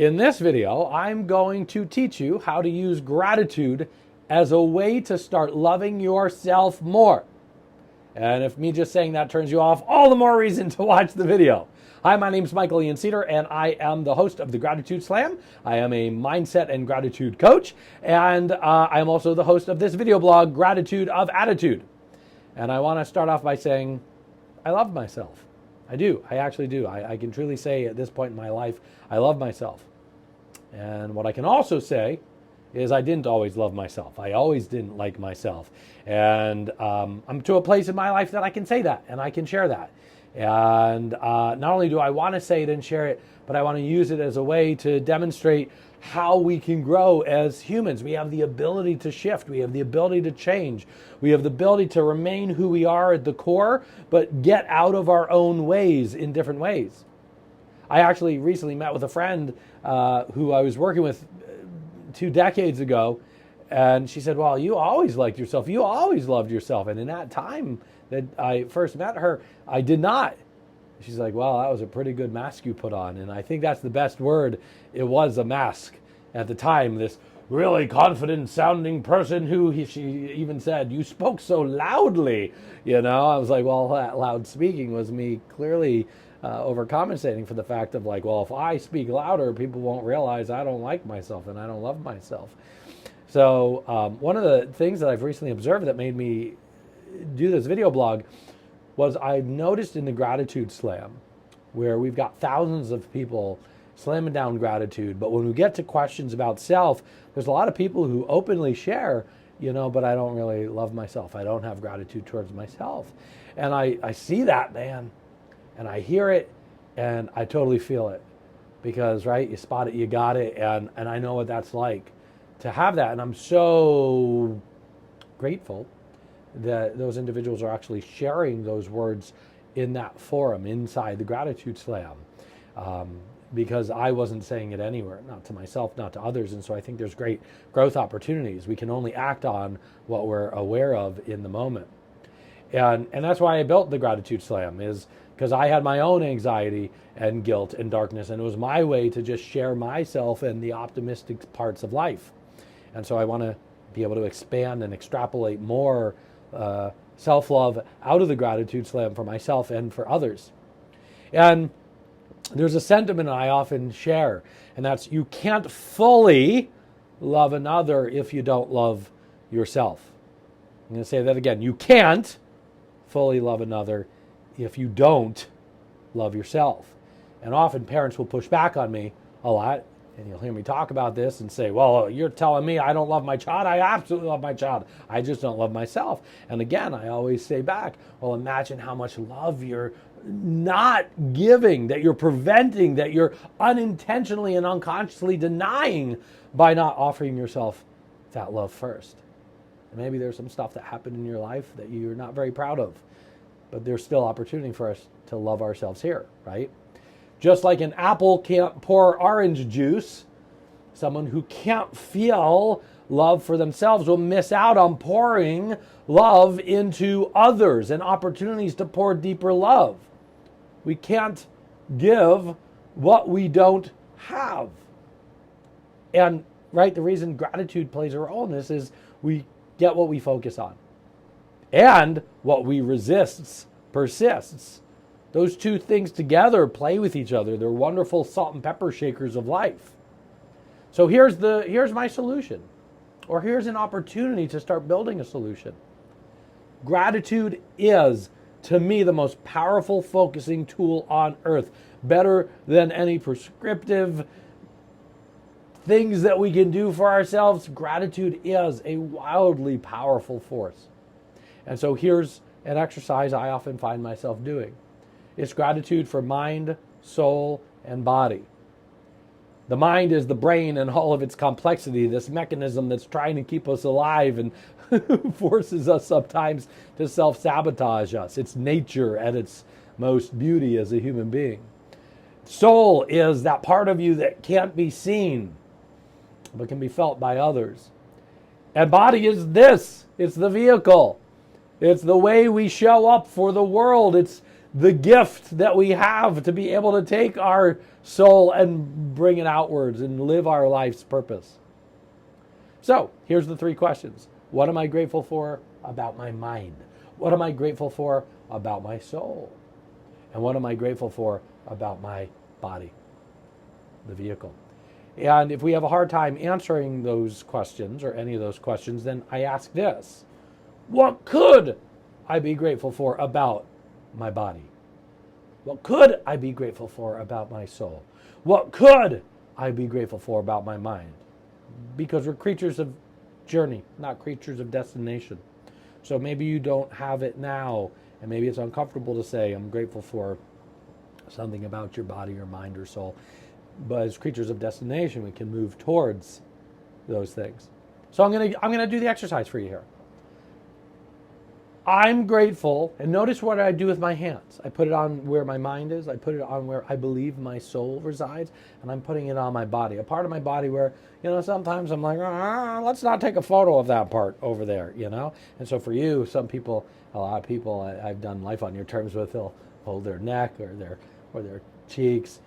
In this video, I'm going to teach you how to use gratitude as a way to start loving yourself more. And if me just saying that turns you off, all the more reason to watch the video. Hi, my name is Michael Ian Cedar, and I am the host of the Gratitude Slam. I am a mindset and gratitude coach, and I am also the host of this video blog, Gratitude of Attitude. And I want to start off by saying, I love myself. I do. I actually do. I can truly say at this point in my life, I love myself. And what I can also say is I didn't always love myself. I always didn't like myself. And I'm to a place in my life that I can say that and I can share that. And not only do I want to say it and share it, but I want to use it as a way to demonstrate how we can grow as humans. We have the ability to shift. We have the ability to change. We have the ability to remain who we are at the core, but get out of our own ways in different ways. I actually recently met with a friend who I was working with 2 decades ago, and she said, well, you always liked yourself. You always loved yourself. And in that time that I first met her, I did not. She's like, well, that was a pretty good mask you put on. And I think that's the best word. It was a mask at the time. This really confident sounding person who she even said, you spoke so loudly. You know, I was like, well, that loud speaking was me clearly overcompensating for the fact of like, well, if I speak louder, people won't realize I don't like myself and I don't love myself. So one of the things that I've recently observed that made me do this video blog was I've noticed in the Gratitude Slam, where we've got thousands of people slamming down gratitude, but when we get to questions about self, there's a lot of people who openly share, you know, but I don't really love myself. I don't have gratitude towards myself. And I see that, man, and I hear it, and I totally feel it. Because, right, you spot it, you got it, and I know what that's like to have that. And I'm so grateful that those individuals are actually sharing those words in that forum, inside the Gratitude Slam. Because I wasn't saying it anywhere, not to myself, not to others. And so I think there's great growth opportunities. We can only act on what we're aware of in the moment. And that's why I built the Gratitude Slam, is because I had my own anxiety and guilt and darkness, and it was my way to just share myself and the optimistic parts of life. And so I want to be able to expand and extrapolate more self-love out of the Gratitude Slam for myself and for others. And there's a sentiment I often share, and that's, you can't fully love another if you don't love yourself. I'm going to say that again. You can't fully love another if you don't love yourself. And often parents will push back on me a lot, and you'll hear me talk about this and say, well, you're telling me I don't love my child. I absolutely love my child. I just don't love myself. And again, I always say back, well, imagine how much love you're not giving, that you're preventing, that you're unintentionally and unconsciously denying by not offering yourself that love first. And maybe there's some stuff that happened in your life that you're not very proud of, but there's still opportunity for us to love ourselves here, right? Just like an apple can't pour orange juice, someone who can't feel love for themselves will miss out on pouring love into others and opportunities to pour deeper love. We can't give what we don't have. And, right, the reason gratitude plays a role in this is we get what we focus on. And what we resist persists. Those two things together play with each other. They're wonderful salt and pepper shakers of life. So here's my solution. Or here's an opportunity to start building a solution. Gratitude is, to me, the most powerful focusing tool on earth. Better than any prescriptive things that we can do for ourselves. Gratitude is a wildly powerful force. And so here's an exercise I often find myself doing. It's gratitude for mind, soul, and body. The mind is the brain and all of its complexity, this mechanism that's trying to keep us alive and forces us sometimes to self-sabotage us. It's nature at its most beauty as a human being. Soul is that part of you that can't be seen, but can be felt by others. And body is this. It's the vehicle. It's the way we show up for the world. It's the gift that we have to be able to take our soul and bring it outwards and live our life's purpose. So here's the 3 questions. What am I grateful for about my mind? What am I grateful for about my soul? And what am I grateful for about my body, the vehicle? And if we have a hard time answering those questions or any of those questions, then I ask this: what could I be grateful for about my body? What could I be grateful for about my soul? What could I be grateful for about my mind? Because we're creatures of journey, not creatures of destination. So maybe you don't have it now, and maybe it's uncomfortable to say, I'm grateful for something about your body or mind or soul. But as creatures of destination, we can move towards those things. So I'm gonna do the exercise for you here. I'm grateful, and notice what I do with my hands. I put it on where my mind is. I put it on where I believe my soul resides, and I'm putting it on my body. A part of my body where, sometimes I'm like, let's not take a photo of that part over there, And so for you, a lot of people I've done life on your terms with, they'll hold their neck or their cheeks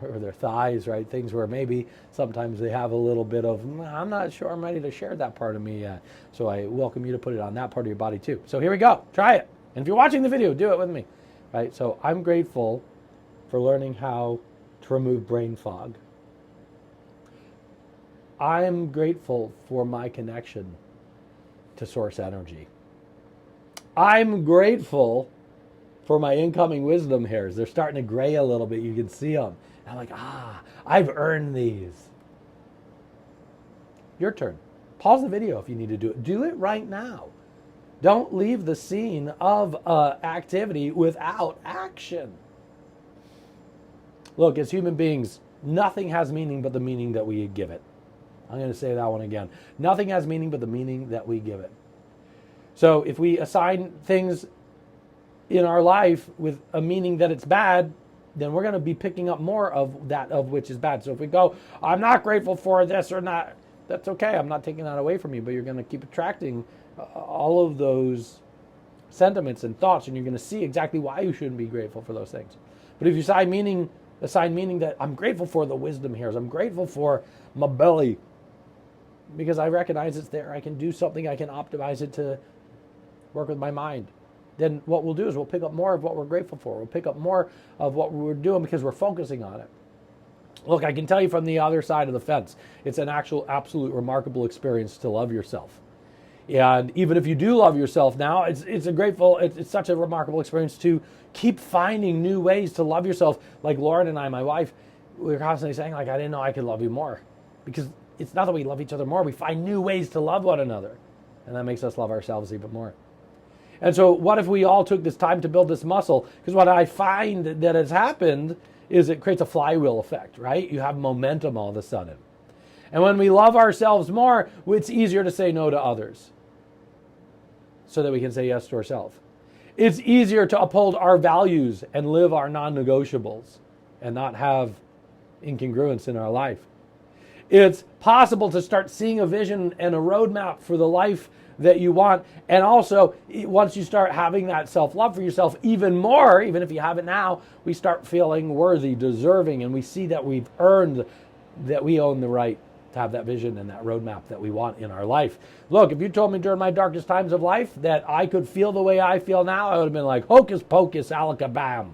or their thighs, right? Things where maybe sometimes they have a little bit of, I'm not sure I'm ready to share that part of me yet. So I welcome you to put it on that part of your body too. So here we go. Try it. And if you're watching the video, do it with me, right? So I'm grateful for learning how to remove brain fog. I'm grateful for my connection to source energy. I'm grateful for my incoming wisdom hairs. They're starting to gray a little bit. You can see them. And I'm like, I've earned these. Your turn. Pause the video if you need to do it. Do it right now. Don't leave the scene of activity without action. Look, as human beings, nothing has meaning but the meaning that we give it. I'm going to say that one again. Nothing has meaning but the meaning that we give it. So if we assign things in our life with a meaning that it's bad, then we're going to be picking up more of that of which is bad. So if we go, I'm not grateful for this or not, that's okay. I'm not taking that away from you, but you're going to keep attracting all of those sentiments and thoughts, and you're going to see exactly why you shouldn't be grateful for those things. But if you assign meaning that I'm grateful for the wisdom hairs, I'm grateful for my belly because I recognize it's there. I can do something. I can optimize it to work with my mind. Then what we'll do is we'll pick up more of what we're grateful for. We'll pick up more of what we're doing because we're focusing on it. Look, I can tell you from the other side of the fence, it's an absolute remarkable experience to love yourself. And even if you do love yourself now, it's such a remarkable experience to keep finding new ways to love yourself. Like Lauren and I, my wife, we were constantly saying, I didn't know I could love you more. Because it's not that we love each other more, we find new ways to love one another. And that makes us love ourselves even more. And so what if we all took this time to build this muscle? Because what I find that has happened is it creates a flywheel effect, right? You have momentum all of a sudden. And when we love ourselves more, it's easier to say no to others so that we can say yes to ourselves. It's easier to uphold our values and live our non-negotiables and not have incongruence in our life. It's possible to start seeing a vision and a roadmap for the life that you want. And also, once you start having that self-love for yourself even more, even if you have it now, we start feeling worthy, deserving, and we see that we've earned, that we own the right to have that vision and that roadmap that we want in our life. Look, if you told me during my darkest times of life that I could feel the way I feel now, I would have been like, hocus pocus, alakabam.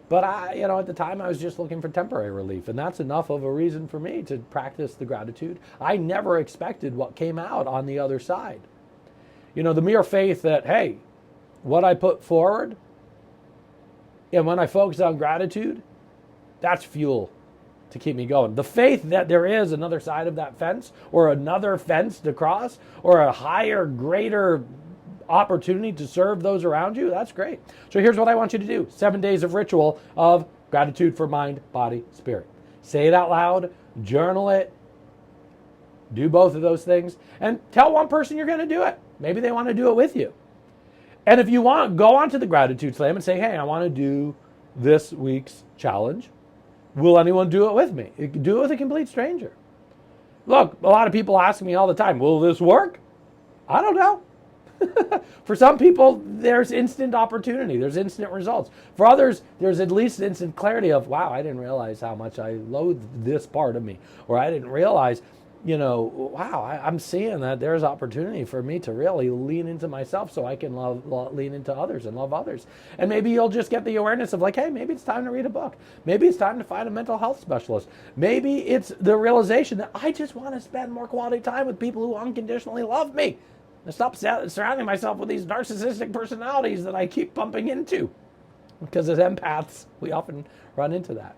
But at the time I was just looking for temporary relief, and that's enough of a reason for me to practice the gratitude. I never expected what came out on the other side. The mere faith that, hey, what I put forward, and when I focus on gratitude, that's fuel to keep me going. The faith that there is another side of that fence, or another fence to cross, or a higher, greater opportunity to serve those around you, that's great. So here's what I want you to do. 7 days of ritual of gratitude for mind, body, spirit. Say it out loud, journal it, do both of those things, and tell one person you're going to do it. Maybe they want to do it with you. And if you want, go onto the Gratitude Slam and say, hey, I want to do this week's challenge. Will anyone do it with me? Do it with a complete stranger. Look, a lot of people ask me all the time, will this work? I don't know. For some people, there's instant opportunity. There's instant results. For others, there's at least instant clarity of, wow, I didn't realize how much I loathe this part of me. Or I didn't realize, wow, I'm seeing that there's opportunity for me to really lean into myself so I can lean into others and love others. And maybe you'll just get the awareness of like, hey, maybe it's time to read a book. Maybe it's time to find a mental health specialist. Maybe it's the realization that I just want to spend more quality time with people who unconditionally love me. And stop surrounding myself with these narcissistic personalities that I keep bumping into. Because as empaths, we often run into that.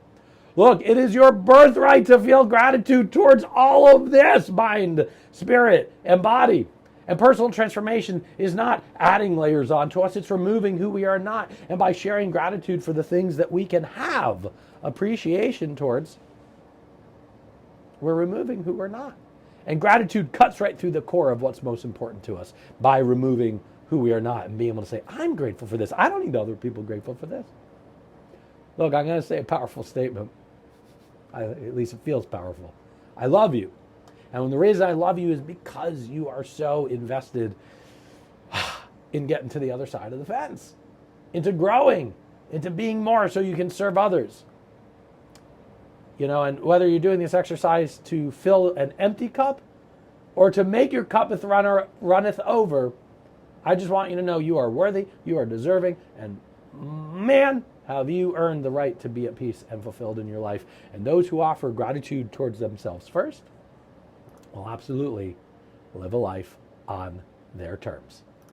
Look, it is your birthright to feel gratitude towards all of this, mind, spirit, and body. And personal transformation is not adding layers onto us, it's removing who we are not. And by sharing gratitude for the things that we can have appreciation towards, we're removing who we're not. And gratitude cuts right through the core of what's most important to us by removing who we are not and being able to say, I'm grateful for this. I don't need other people grateful for this. Look, I'm going to say a powerful statement. At least it feels powerful. I love you. And the reason I love you is because you are so invested in getting to the other side of the fence, into growing, into being more so you can serve others. And whether you're doing this exercise to fill an empty cup or to make your cup runneth over, I just want you to know you are worthy, you are deserving, and man, have you earned the right to be at peace and fulfilled in your life. And those who offer gratitude towards themselves first will absolutely live a life on their terms.